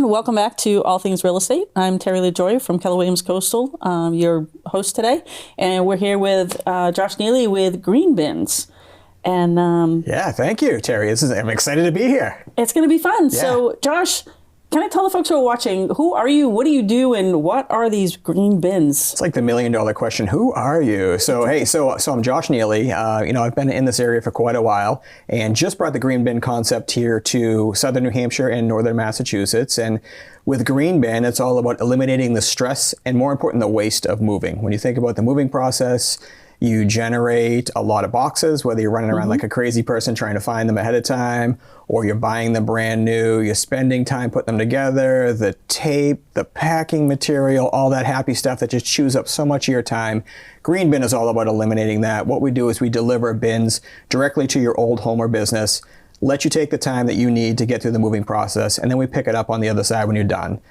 everyone. Welcome back to All Things Real Estate. I'm Terry LaJoy from Keller Williams Coastal, your host today. And we're here with Josh Nehiley with Green Bins. And yeah, thank you, Terry. I'm excited to be here. It's going to be fun. Yeah. So, Josh, can I tell the folks who are watching, who are you, what do you do, and what are these green bins? It's like the $1 million question. Who are you? So, hey, so I'm Josh Nehiley. I've been in this area for quite a while and just brought the green bin concept here to southern New Hampshire and northern Massachusetts. And with green bin, it's all about eliminating the stress and, more important, the waste of moving. When you think about the moving process, you generate a lot of boxes, whether you're running around like a crazy person trying to find them ahead of time, or you're buying them brand new, you're spending time putting them together, the tape, the packing material, all that happy stuff that just chews up so much of your time. Green bin is all about eliminating that. What we do is we deliver bins directly to your old home or business, let you take the time that you need to get through the moving process, and then we pick it up on the other side when you're done.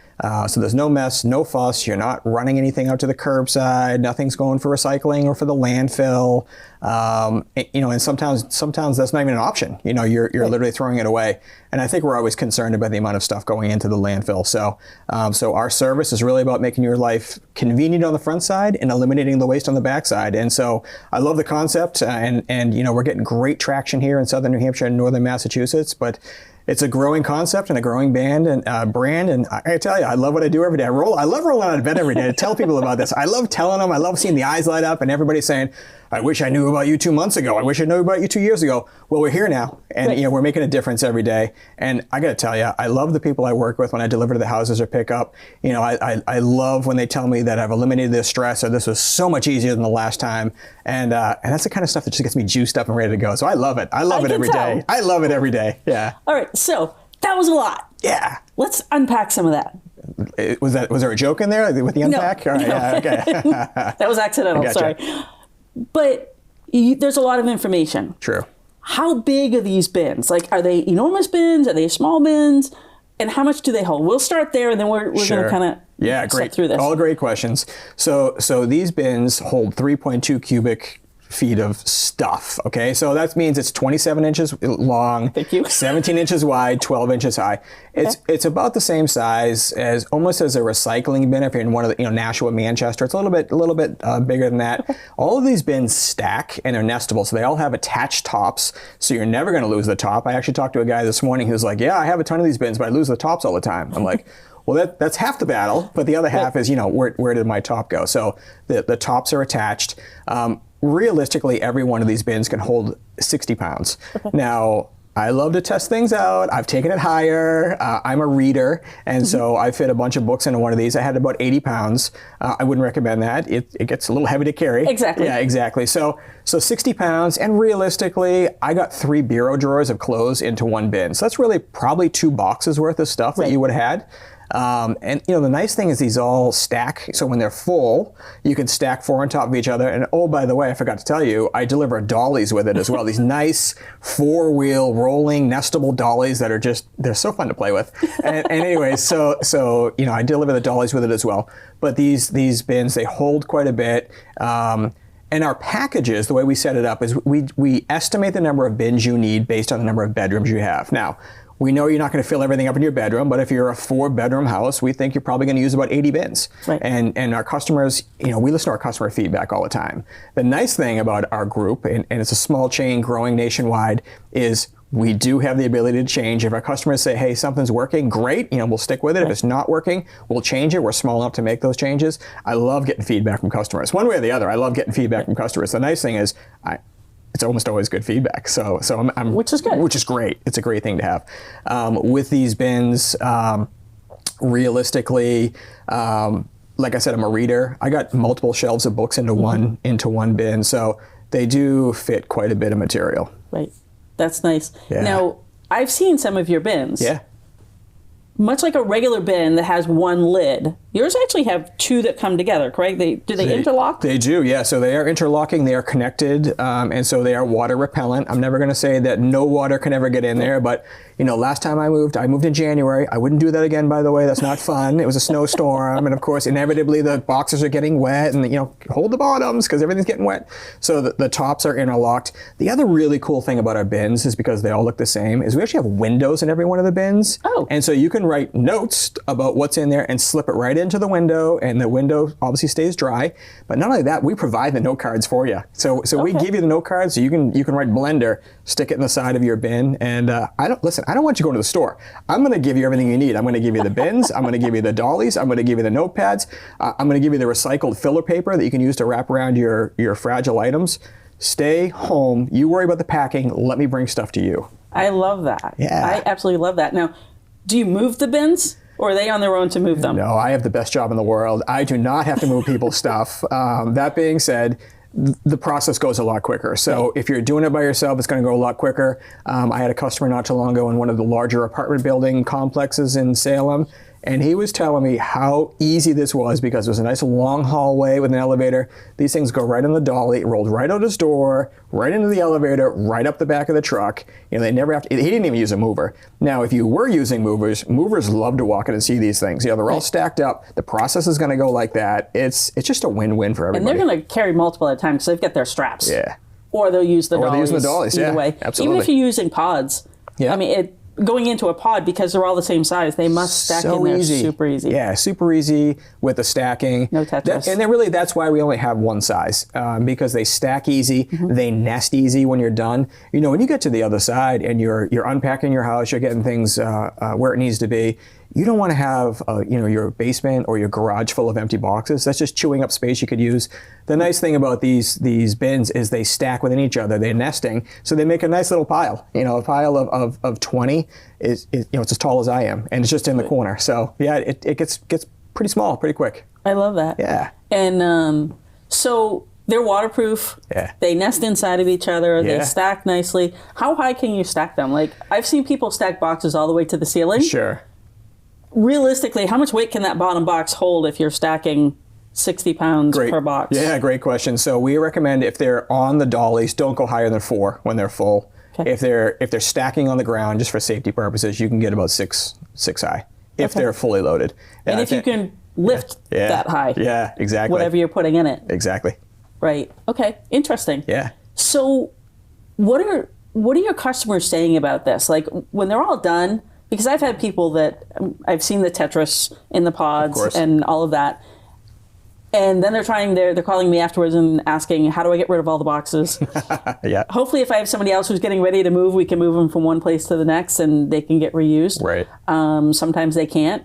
So there's no mess, no fuss. You're not running anything out to the curbside. Nothing's going for recycling or for the landfill. And sometimes that's not even an option. You're literally throwing it away. And I think we're always concerned about the amount of stuff going into the landfill. So our service is really about making your life convenient on the front side and eliminating the waste on the back side. And so I love the concept, and we're getting great traction here in southern New Hampshire and northern Massachusetts. But it's a growing concept and a growing brand, and I gotta tell you, I love what I do every day. I love rolling out of bed every day to tell people about this. I love telling them. I love seeing the eyes light up and everybody saying, "I wish I knew about you 2 months ago. I wish I knew about you 2 years ago." Well, we're here now, and we're making a difference every day. And I gotta tell you, I love the people I work with when I deliver to the houses or pick up. I love when they tell me that I've eliminated this stress, or this was so much easier than the last time. And that's the kind of stuff that just gets me juiced up and ready to go. So I love it. I love it every day. I love it every day. Yeah. All right. So that was a lot. Yeah. Let's unpack some of that. Was there a joke in there with the unpack? No, All right, no. Yeah, okay. That was accidental. Gotcha. Sorry. But there's a lot of information. True. How big are these bins? Like, are they enormous bins? Are they small bins? And how much do they hold? We'll start there, and then we're going to kind of step through this. All great questions. So these bins hold 3.2 cubic feet of stuff. Okay, so that means it's 27 inches long, Thank you. 17 inches wide, 12 inches high. It's about the same size as almost as a recycling bin. If you're in one of the Nashua, Manchester, it's a little bit bigger than that. Okay. All of these bins stack and they're nestable, so they all have attached tops. So you're never going to lose the top. I actually talked to a guy this morning who's like, "Yeah, I have a ton of these bins, but I lose the tops all the time." I'm like, well, that's half the battle, but the other half is, where did my top go? So the tops are attached. Realistically, every one of these bins can hold 60 pounds. Okay. Now, I love to test things out. I've taken it higher. I'm a reader, and so I fit a bunch of books into one of these. I had about 80 pounds. I wouldn't recommend that. It gets a little heavy to carry. Exactly. Yeah, exactly. So 60 pounds, and realistically, I got 3 bureau drawers of clothes into one bin. So that's really probably 2 boxes worth of stuff that you would have had. And the nice thing is these all stack. So when they're full, you can stack 4 on top of each other. And oh, by the way, I forgot to tell you, I deliver dollies with it as well. These nice 4-wheel rolling nestable dollies that are they're so fun to play with. And anyway, so I deliver the dollies with it as well. But these bins, they hold quite a bit. And our packages, the way we set it up is we estimate the number of bins you need based on the number of bedrooms you have. Now, we know you're not going to fill everything up in your bedroom, but if you're a 4-bedroom house, we think you're probably going to use about 80 bins. Right. And our customers, we listen to our customer feedback all the time. The nice thing about our group, and it's a small chain growing nationwide, is we do have the ability to change. If our customers say, "Hey, something's working," great, we'll stick with it. Right. If it's not working, we'll change it. We're small enough to make those changes. I love getting feedback from customers. One way or the other, I love getting feedback from customers. The nice thing is, it's almost always good feedback. So I'm which is good. Which is great. It's a great thing to have. With these bins, realistically, like I said, I'm a reader. I got multiple shelves of books into one bin, so they do fit quite a bit of material. Right. That's nice. Yeah. Now, I've seen some of your bins. Yeah. Much like a regular bin that has one lid, yours actually have 2 that come together, correct? Do they interlock? They do, yeah. So they are interlocking, they are connected, and so they are water repellent. I'm never going to say that no water can ever get in there, but last time I moved in January. I wouldn't do that again, by the way. That's not fun. It was a snowstorm. And of course, inevitably the boxes are getting wet and, hold the bottoms because everything's getting wet. So the tops are interlocked. The other really cool thing about our bins is because they all look the same is we actually have windows in every one of the bins. Oh. And so you can write notes about what's in there and slip it right into the window, and the window obviously stays dry. But not only that, we provide the note cards for you. So we give you the note cards, so you can write blender, stick it in the side of your bin, and I don't want you going to the store. I'm going to give you everything you need. I'm going to give you the bins, I'm going to give you the dollies, I'm going to give you the notepads, I'm going to give you the recycled filler paper that you can use to wrap around your fragile items. Stay home. You worry about the packing. Let me bring stuff to you. I love that. Yeah. I absolutely love that. Now, do you move the bins, or are they on their own to move them? No, I have the best job in the world. I do not have to move people's stuff. That being said, the process goes a lot quicker. So if you're doing it by yourself, it's going to go a lot quicker. I had a customer not too long ago in one of the larger apartment building complexes in Salem, and he was telling me how easy this was because it was a nice long hallway with an elevator. These things go right in the dolly, it rolled right out his door, right into the elevator, right up the back of the truck. They never have to, he didn't even use a mover. Now, if you were using movers love to walk in and see these things. They're all stacked up. The process is going to go like that. It's just a win-win for everybody. And they're going to carry multiple at a time because they've got their straps. Yeah. Or they'll use the dollies. Or they're using the dollies, either way. Absolutely. Even if you're using pods. Yeah. I mean, going into a pod, because they're all the same size, they must stack in there super easy. Yeah, super easy with the stacking. No Tetris. And that's why we only have one size, because they stack easy, they nest easy when you're done. When you get to the other side and you're unpacking your house, you're getting things where it needs to be, you don't want to have your basement or your garage full of empty boxes. That's just chewing up space you could use. The nice thing about these bins is they stack within each other. They're nesting, so they make a nice little pile. A pile of 20 is it's as tall as I am, and it's just in the corner. So yeah, it gets pretty small pretty quick. I love that. Yeah. And so they're waterproof. Yeah. They nest inside of each other. Yeah. They stack nicely. How high can you stack them? Like, I've seen people stack boxes all the way to the ceiling. Sure. Realistically, how much weight can that bottom box hold if you're stacking 60 pounds per box? Yeah, great question. So we recommend if they're on the dollies, don't go higher than 4 when they're full. Okay. If they're stacking on the ground, just for safety purposes, you can get about 6 high if they're fully loaded. And if you can lift that high. Yeah, exactly. Whatever you're putting in it. Exactly. Right. Okay. Interesting. Yeah. So what are your customers saying about this? Like, when they're all done, because I've had people that I've seen the Tetris in the pods and all of that. And then they're calling me afterwards and asking, how do I get rid of all the boxes? Yeah. Hopefully, if I have somebody else who's getting ready to move, we can move them from one place to the next and they can get reused. Right. Sometimes they can't.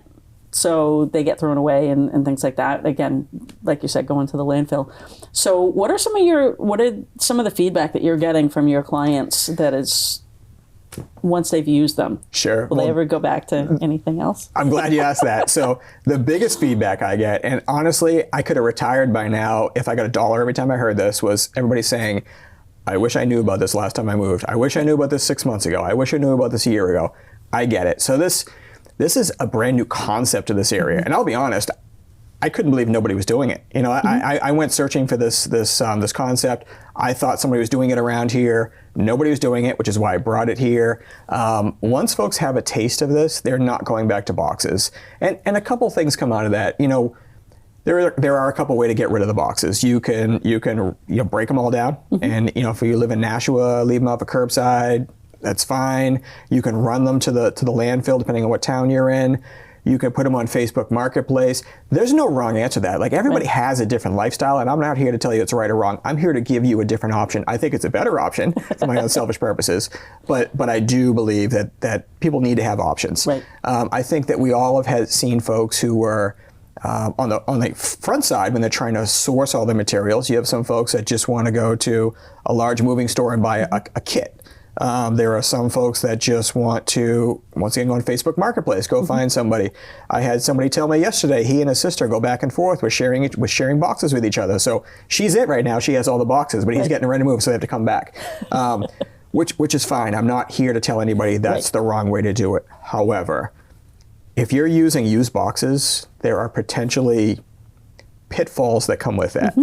So they get thrown away and things like that. Again, like you said, going to the landfill. So what are some of the feedback that you're getting from your clients that is, once they've used them? Sure. Will they ever go back to anything else? I'm glad you asked that. So the biggest feedback I get, and honestly, I could have retired by now if I got $1 every time I heard this, was everybody saying, I wish I knew about this last time I moved. I wish I knew about this 6 months ago. I wish I knew about this a year ago. I get it. So this is a brand new concept to this area. And I'll be honest, I couldn't believe nobody was doing it. I went searching for this concept. I thought somebody was doing it around here. Nobody was doing it, which is why I brought it here. Once folks have a taste of this, they're not going back to boxes. And a couple things come out of that. There are a couple ways to get rid of the boxes. You can break them all down, and if you live in Nashua, leave them off a curbside. That's fine. You can run them to the landfill, depending on what town you're in. You can put them on Facebook Marketplace. There's no wrong answer to that. Like, everybody has a different lifestyle, and I'm not here to tell you it's right or wrong. I'm here to give you a different option. I think it's a better option for my own selfish purposes, but I do believe that people need to have options. Right. I think that we all have seen folks who were on the front side when they're trying to source all the materials. You have some folks that just want to go to a large moving store and buy a kit. There are some folks that just want to, once again, go on Facebook Marketplace, go find somebody. I had somebody tell me yesterday, he and his sister go back and forth with sharing boxes with each other. So she's it right now. She has all the boxes, but he's getting ready to move, so they have to come back, which is fine. I'm not here to tell anybody that's the wrong way to do it. However, if you're using used boxes, there are potentially pitfalls that come with that.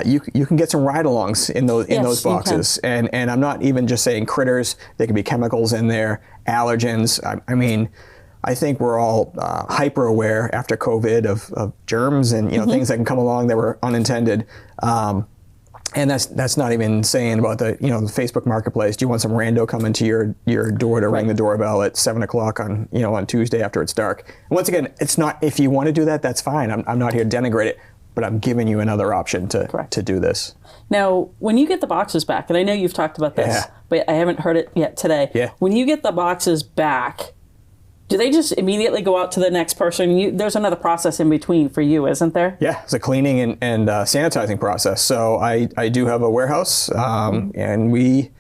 you can get some ride-alongs in those boxes, and I'm not even just saying critters. There could be chemicals in there, allergens. I mean, I think we're all hyper aware after COVID of germs and things that can come along that were unintended. And that's not even saying about the the Facebook Marketplace. Do you want some rando coming to your door to ring the doorbell at 7 o'clock on on Tuesday after it's dark? And once again, it's not, if you want to do that, that's fine. I'm not here to denigrate it, but I'm giving you another option to do this. Now, when you get the boxes back, and I know you've talked about this, but I haven't heard it yet today. Yeah. When you get the boxes back, do they just immediately go out to the next person? There's another process in between for you, isn't there? Yeah, it's a cleaning and sanitizing process. So I do have a warehouse, and we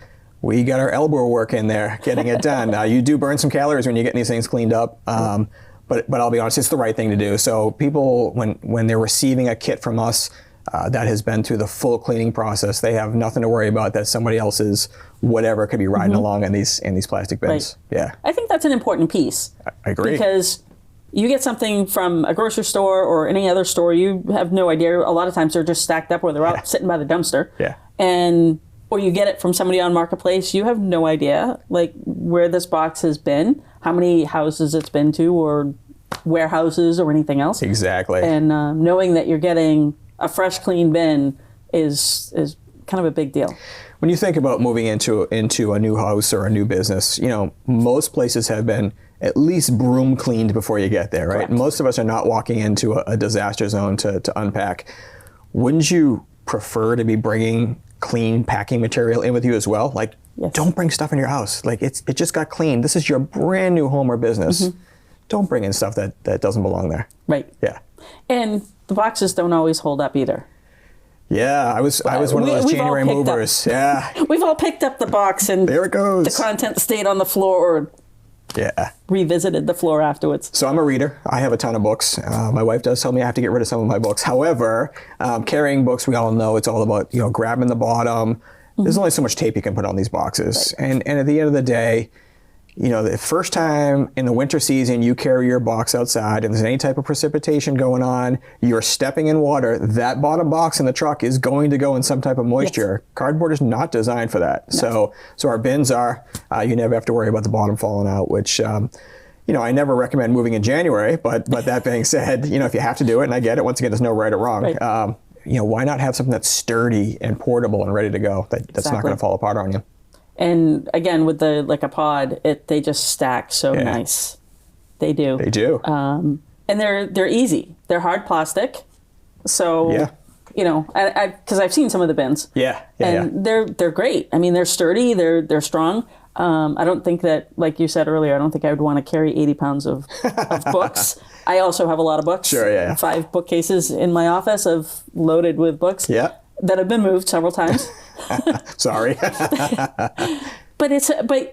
got our elbow work in there getting it done. You do burn some calories when you get these things cleaned up, but I'll be honest, it's the right thing to do. So people, when they're receiving a kit from us that has been through the full cleaning process, they have nothing to worry about that somebody else's whatever could be riding along in these plastic bins. Right. Yeah, I think that's an important piece. I agree, because you get something from a grocery store or any other store, you have no idea. A lot of times they're just stacked up, or they're out sitting by the dumpster. Yeah, or you get it from somebody on Marketplace. You have no idea like where this box has been, how many houses it's been to, or warehouses or anything else. Exactly. And knowing that you're getting a fresh, clean bin is kind of a big deal. When you think about moving into a new house or a new business, most places have been at least broom cleaned before you get there, right? Correct. Most of us are not walking into a disaster zone to unpack. Wouldn't you prefer to be bringing clean packing material in with you as well? Like, don't bring stuff in your house. Like, it just got cleaned. This is your brand new home or business. Don't bring in stuff that doesn't belong there. Right. Yeah. And the boxes don't always hold up either. Yeah, I was one of those January movers. Yeah. We've all picked up the box and there it goes. The content stayed on the floor or revisited the floor afterwards. So I'm a reader. I have a ton of books. My wife does tell me I have to get rid of some of my books. However, carrying books, we all know it's all about grabbing the bottom. There's only so much tape you can put on these boxes. Right. And at the end of the day, the first time in the winter season you carry your box outside and there's any type of precipitation going on, you're stepping in water, that bottom box in the truck is going to go in some type of moisture. Yes. Cardboard is not designed for that. No. So our bins are, you never have to worry about the bottom falling out, which, I never recommend moving in January, but that being said, if you have to do it, and I get it, once again, there's no right or wrong. Right. Why not have something that's sturdy and portable and ready to go that's not going to fall apart on you? And again, with a pod, they just stack so nice. They do. They do. And they're easy. They're hard plastic. So, because I've seen some of the bins. They're great. I mean, they're sturdy. They're strong. I don't think that, like you said earlier, I don't think I would want to carry 80 pounds of books. I also have a lot of books. Sure, yeah. 5 bookcases in my office loaded with books. Yeah. That have been moved several times. Sorry. But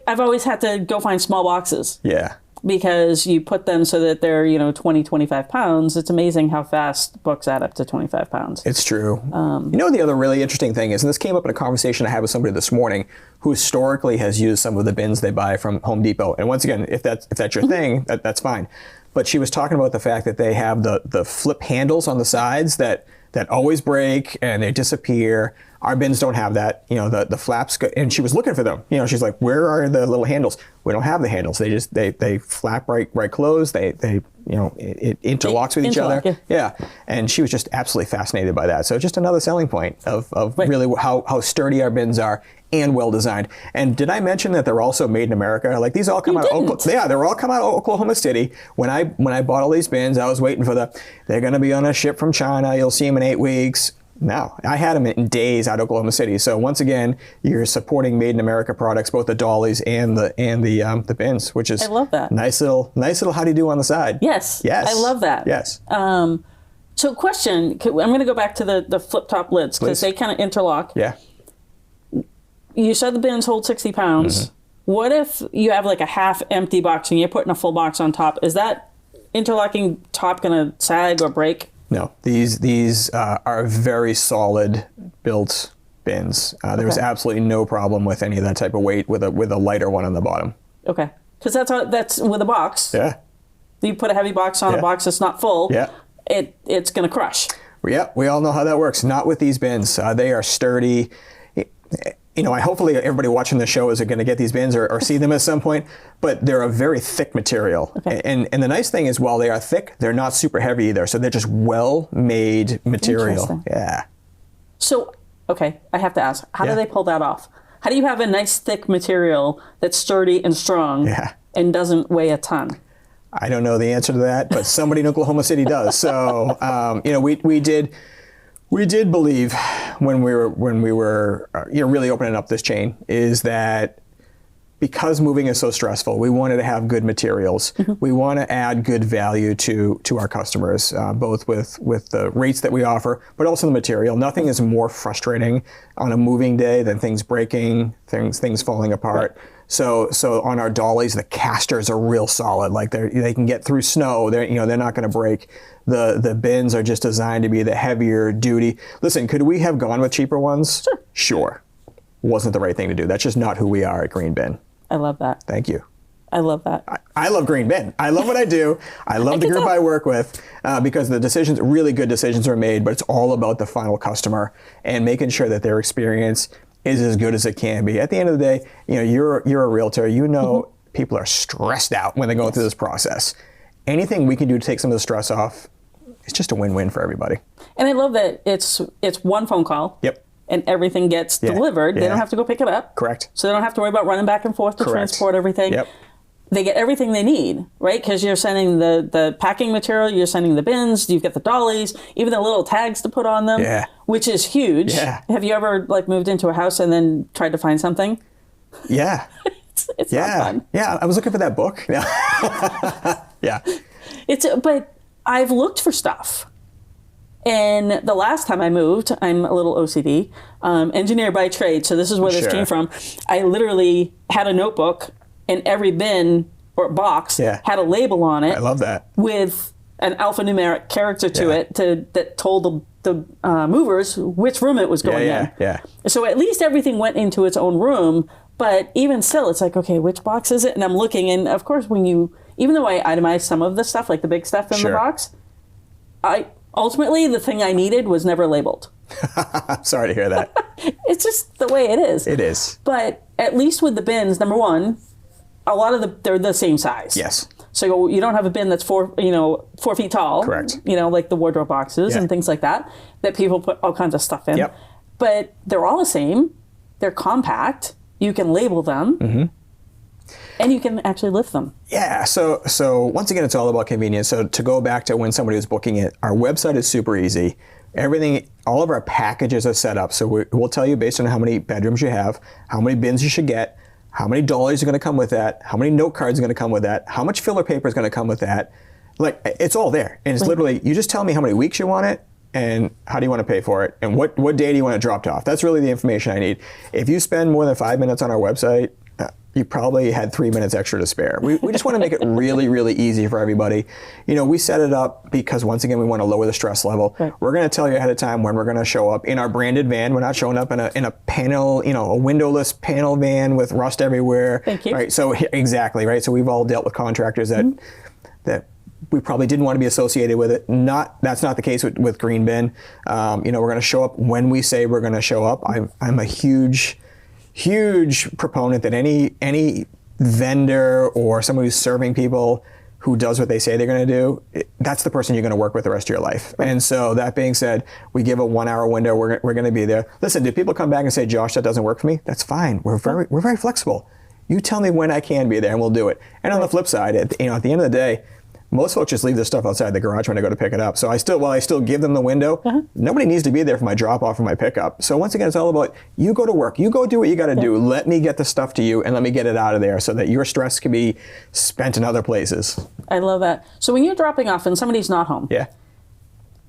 I've always had to go find small boxes. Yeah. Because you put them so that they're, 20, 25 pounds. It's amazing how fast books add up to 25 pounds. It's true. The other really interesting thing is, and this came up in a conversation I had with somebody this morning who historically has used some of the bins they buy from Home Depot. And once again, if that's your thing, that's fine. But she was talking about the fact that they have the flip handles on the sides that always break and they disappear. Our bins don't have that, the flaps go, and she was looking for them. She's like, where are the little handles? We don't have the handles. They flap right closed. It interlocks with each other. Yeah. And she was just absolutely fascinated by that. So just another selling point of really how sturdy our bins are and well designed. And did I mention that they're also made in America? Like, these all come out of Oklahoma. Yeah, they're all come out of Oklahoma City. When I bought all these bins, I was waiting for they're going to be on a ship from China. You'll see them in 8 weeks. No, I had them in days out of Oklahoma City. So once again, you're supporting Made in America products, both the dollies and the bins, which is, I love that. Nice little how do you do on the side. Yes. I love that. Yes. So question, I'm going to go back to the flip top lids because they kind of interlock. Yeah. You said the bins hold 60 pounds. Mm-hmm. What if you have like a half empty box and you're putting a full box on top? Is that interlocking top going to sag or break? No, these are very solid built bins. There's absolutely no problem with any of that type of weight with a lighter one on the bottom. Okay, because that's with a box. Yeah. You put a heavy box on a box that's not full. Yeah. It's going to crush. Yeah, we all know how that works. Not with these bins. They are sturdy. Hopefully everybody watching the show is going to get these bins or see them at some point, but they're a very thick material. Okay. And the nice thing is, while they are thick, they're not super heavy either. So they're just well-made material. Yeah. So, okay, I have to ask, how do they pull that off? How do you have a nice thick material that's sturdy and strong and doesn't weigh a ton? I don't know the answer to that, but somebody in Oklahoma City does. So, we did believe when we were really opening up this chain is that because moving is so stressful, we wanted to have good materials. We want to add good value to our customers, both with the rates that we offer, but also the material. Nothing is more frustrating on a moving day than things breaking, things falling apart. Right. So on our dollies, the casters are real solid. Like they can get through snow. They're not going to break. The bins are just designed to be the heavier duty. Listen, could we have gone with cheaper ones? Sure. Wasn't the right thing to do. That's just not who we are at Green Bin. I love that. Thank you. I love that. I love Green Bin. I love what I do. I love the group I work with because the really good decisions are made, but it's all about the final customer and making sure that their experience is as good as it can be. At the end of the day, you're a realtor. People are stressed out when they go through this process. Anything we can do to take some of the stress off, it's just a win-win for everybody. And I love that it's one phone call. Yep. And everything gets delivered. They don't have to go pick it up. Correct. So they don't have to worry about running back and forth to transport everything. Yep. They get everything they need, right? Because you're sending the packing material, you're sending the bins, you've got the dollies, even the little tags to put on them, which is huge. Yeah. Have you ever moved into a house and then tried to find something? Yeah. It's not fun. Yeah, I was looking for that book. Yeah. But I've looked for stuff. And the last time I moved, I'm a little OCD, engineer by trade, so this is where this came from. I literally had a notebook, and every bin or box had a label on it. I love that. With an alphanumeric character to it that told the movers which room it was going in. Yeah. So at least everything went into its own room, but even still, it's like, okay, which box is it? And I'm looking, and of course, even though I itemized some of the stuff, like the big stuff in the box, ultimately, the thing I needed was never labeled. I'm sorry to hear that. It's just the way it is. It is. But at least with the bins, number one, a lot of they're the same size. Yes. So you don't have a bin that's 4 feet tall. Correct. Like the wardrobe boxes and things like that people put all kinds of stuff in. Yep. But they're all the same. They're compact. You can label them. Mm-hmm. And you can actually lift them. Yeah. So once again, it's all about convenience. So to go back to when somebody was booking it, our website is super easy. Everything, all of our packages are set up. So we'll tell you based on how many bedrooms you have, how many bins you should get, how many dollies are going to come with that, how many note cards are going to come with that, how much filler paper is going to come with that. Like, it's all there. And it's literally, you just tell me how many weeks you want it and how do you want to pay for it and what day do you want it dropped off. That's really the information I need. If you spend more than 5 minutes on our website, you probably had 3 minutes extra to spare. We just want to make it really, really easy for everybody. We set it up because, once again, we want to lower the stress level. Right. We're going to tell you ahead of time when we're going to show up in our branded van. We're not showing up in a panel, a windowless panel van with rust everywhere. Thank you. Right. So exactly, right. So we've all dealt with contractors that we probably didn't want to be associated with it. That's not the case with Green Bin. We're going to show up when we say we're going to show up. I'm a huge proponent that any vendor or someone who's serving people who does what they say they're going to do, that's the person you're going to work with the rest of your life. Right. And so that being said, we give a 1 hour window. We're going to be there. Listen, do people come back and say, Josh, that doesn't work for me? That's fine. We're very flexible. You tell me when I can be there and we'll do it. And on the flip side, at the end of the day, most folks just leave their stuff outside the garage when I go to pick it up. So while I still give them the window, nobody needs to be there for my drop off or my pickup. So once again, it's all about you go to work, you go do what you got to do. Let me get the stuff to you and let me get it out of there so that your stress can be spent in other places. I love that. So when you're dropping off and somebody's not home,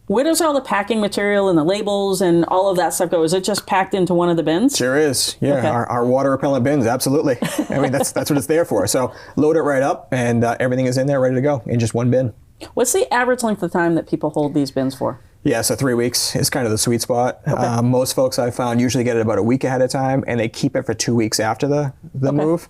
where does all the packing material and the labels and all of that stuff go? Is it just packed into one of the bins? Sure is. Yeah, okay. Our water repellent bins, absolutely. I mean, that's what it's there for. So load it right up and everything is in there ready to go in just one bin. What's the average length of time that people hold these bins for? Yeah, so 3 weeks is kind of the sweet spot. Okay. Most folks I've found usually get it about a week ahead of time and they keep it for 2 weeks after the move.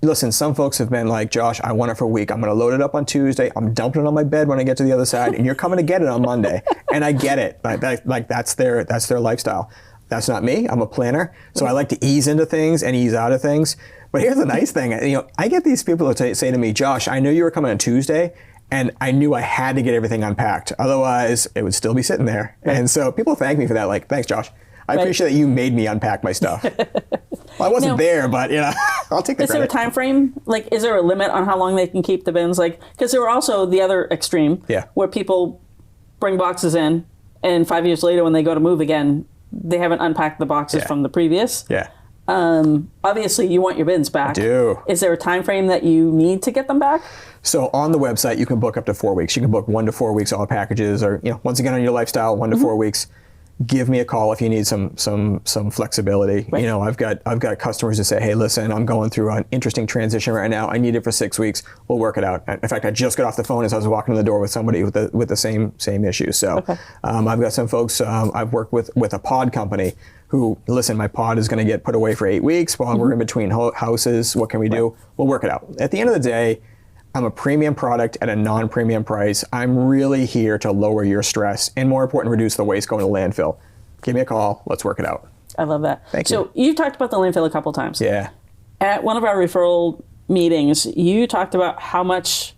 Listen, some folks have been like, Josh, I want it for a week. I'm going to load it up on Tuesday. I'm dumping it on my bed when I get to the other side, and you're coming to get it on Monday. And I get it. Like that's their lifestyle. That's not me. I'm a planner, so I like to ease into things and ease out of things. But here's the nice thing. I get these people that say to me, Josh, I knew you were coming on Tuesday, and I knew I had to get everything unpacked. Otherwise, it would still be sitting there. Right. And so people thank me for that. Like, thanks, Josh. I appreciate that you made me unpack my stuff. Well, I wasn't there, but I'll take the credit. Is there a time frame? Like, is there a limit on how long they can keep the bins? Like, because there were also the other extreme, where people bring boxes in, and 5 years later, when they go to move again, they haven't unpacked the boxes from the previous. Yeah. Obviously, you want your bins back. I do. Is there a time frame that you need to get them back? So on the website, you can book up to 4 weeks. You can book 1 to 4 weeks, all packages, or once again on your lifestyle, 1 to 4 weeks. Give me a call if you need some flexibility. Right. I've got customers that say, hey, listen, I'm going through an interesting transition right now. I need it for 6 weeks. We'll work it out. In fact, I just got off the phone as I was walking in the door with somebody with the same issue. So I've got some folks I've worked with a pod company who, listen, my pod is going to get put away for 8 weeks while we're in between houses. What can we do? We'll work it out. At the end of the day, I'm a premium product at a non-premium price. I'm really here to lower your stress and, more important, reduce the waste going to landfill. Give me a call. Let's work it out. I love that. Thank you. So you've talked about the landfill a couple times. Yeah. At one of our referral meetings, you talked about how much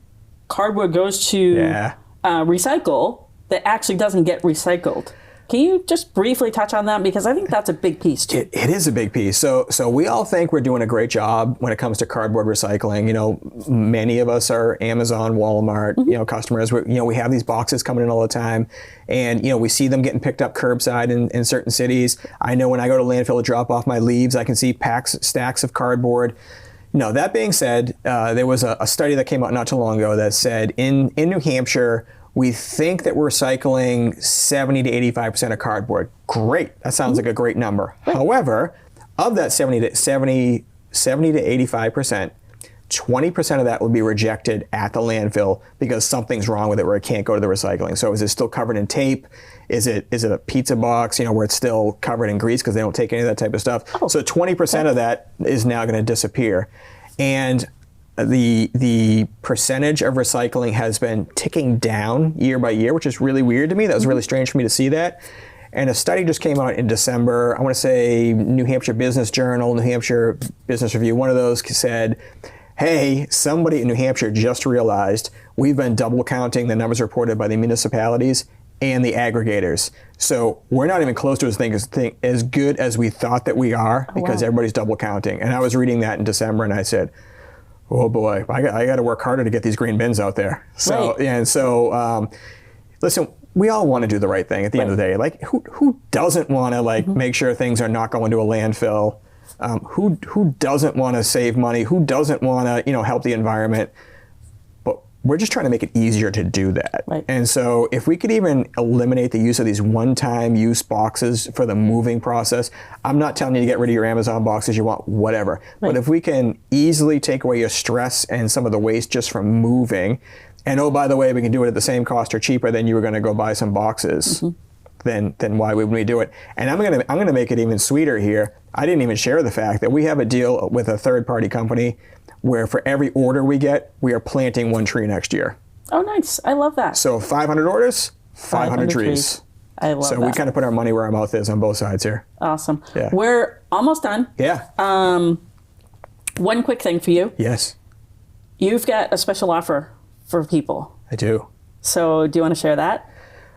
cardboard goes to recycle that actually doesn't get recycled. Can you just briefly touch on that? Because I think that's a big piece too. It is a big piece. So we all think we're doing a great job when it comes to cardboard recycling. Many of us are Amazon, Walmart, customers. We have these boxes coming in all the time, and we see them getting picked up curbside in certain cities. I know when I go to landfill to drop off my leaves, I can see stacks of cardboard. That being said, there was a study that came out not too long ago that said in New Hampshire, we think that we're recycling 70 to 85% of cardboard. Great. That sounds like a great number. However, of that 70 to 85%, 20% of that will be rejected at the landfill because something's wrong with it where it can't go to the recycling. So is it still covered in tape? Is it a pizza box, where it's still covered in grease because they don't take any of that type of stuff? So 20% of that is now going to disappear. And the percentage of recycling has been ticking down year by year, which is really weird to me. That was really strange for me to see that. And a study just came out in December. I want to say New Hampshire Business Journal, New Hampshire Business Review, one of those said, hey, somebody in New Hampshire just realized we've been double counting the numbers reported by the municipalities and the aggregators. So we're not even close to as good as we thought that we are because everybody's double counting. And I was reading that in December and I said, oh boy, I got to work harder to get these green bins out there. So listen, we all want to do the right thing at the end of the day. Like who doesn't want to make sure things are not going to a landfill? Who doesn't want to save money? Who doesn't want to help the environment? But we're just trying to make it easier to do that. Right. And so if we could even eliminate the use of these one-time use boxes for the moving process, I'm not telling you to get rid of your Amazon boxes, you want whatever. Right. But if we can easily take away your stress and some of the waste just from moving, and oh, by the way, we can do it at the same cost or cheaper than you were going to go buy some boxes, then why wouldn't we do it? And I'm gonna make it even sweeter here. I didn't even share the fact that we have a deal with a third-party company where for every order we get, we are planting 1 tree next year. Oh, nice. I love that. So 500 orders, 500 trees. I love that. So we kind of put our money where our mouth is on both sides here. Awesome. Yeah. We're almost done. Yeah. One quick thing for you. Yes. You've got a special offer for people. I do. So do you want to share that?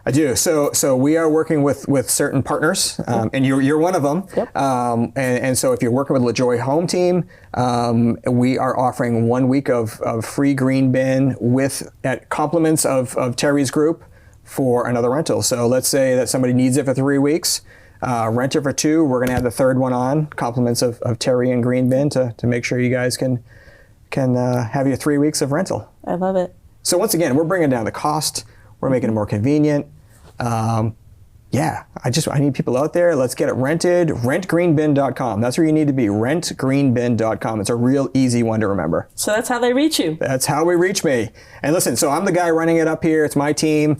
I do. So we are working with certain partners, and you're one of them. Yep. And so if you're working with LaJoy Home Team, we are offering 1 week of free green bin at compliments of Terry's group for another rental. So let's say that somebody needs it for 3 weeks, rent it for 2. We're going to add the third one on, compliments of Terry and green bin to make sure you guys can have your 3 weeks of rental. I love it. So once again, we're bringing down the cost. We're making it more convenient. I need people out there. Let's get it rented. Rentgreenbin.com. That's where you need to be. Rentgreenbin.com. It's a real easy one to remember. So that's how they reach you. That's how we reach me. And listen, so I'm the guy running it up here. It's my team.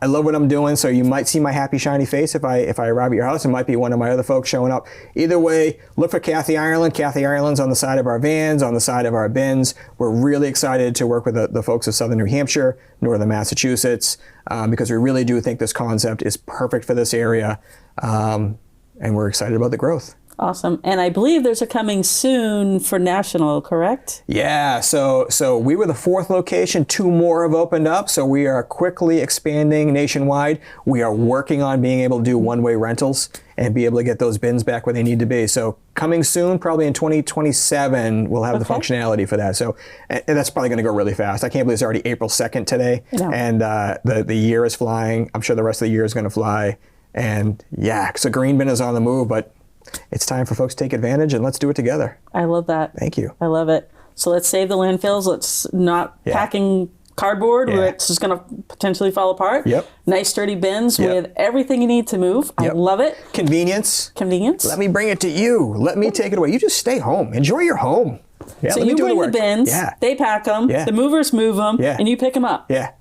I love what I'm doing, so you might see my happy, shiny face if I arrive at your house. It might be one of my other folks showing up. Either way, look for Kathy Ireland. Kathy Ireland's on the side of our vans, on the side of our bins. We're really excited to work with the folks of Southern New Hampshire, Northern Massachusetts, because we really do think this concept is perfect for this area, and we're excited about the growth. Awesome. And I believe there's a coming soon for national, correct? Yeah, so we were the 4th location. 2 more have opened up, so we are quickly expanding nationwide. We are working on being able to do one-way rentals and be able to get those bins back where they need to be. So coming soon, probably in 2027, we'll have the functionality for that. So and that's probably going to go really fast. I can't believe it's already April 2nd today, and the year is flying. I'm sure the rest of the year is going to fly. And yeah, so green bin is on the move, but it's time for folks to take advantage, and let's do it together. I love that. Thank you. I love it. So let's save the landfills. Let's not packing cardboard where it's just going to potentially fall apart. Yep. Nice sturdy bins with everything you need to move. I love it. Convenience. Convenience. Let me bring it to you. Let me take it away. You just stay home. Enjoy your home. Yeah, so you bring the bins, they pack them, the movers move them, and you pick them up. Yeah.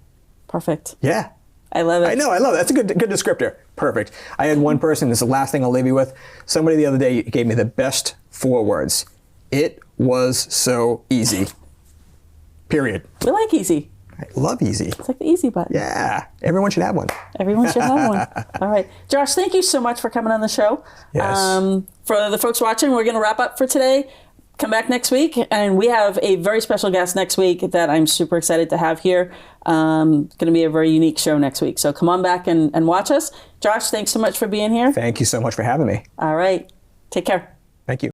Perfect. Yeah. I love it. I know. That's a good descriptor. Perfect. I had one person, this is the last thing I'll leave you with. Somebody the other day gave me the best 4 words. It was so easy. Period. We like easy. I love easy. It's like the easy button. Yeah. Everyone should have one. Everyone should have one. All right. Josh, thank you so much for coming on the show. Yes. For the folks watching, we're going to wrap up for today. Come back next week, and we have a very special guest next week that I'm super excited to have here. Going to be a very unique show next week. So come on back and watch us. Josh, thanks so much for being here. Thank you so much for having me. All right. Take care. Thank you.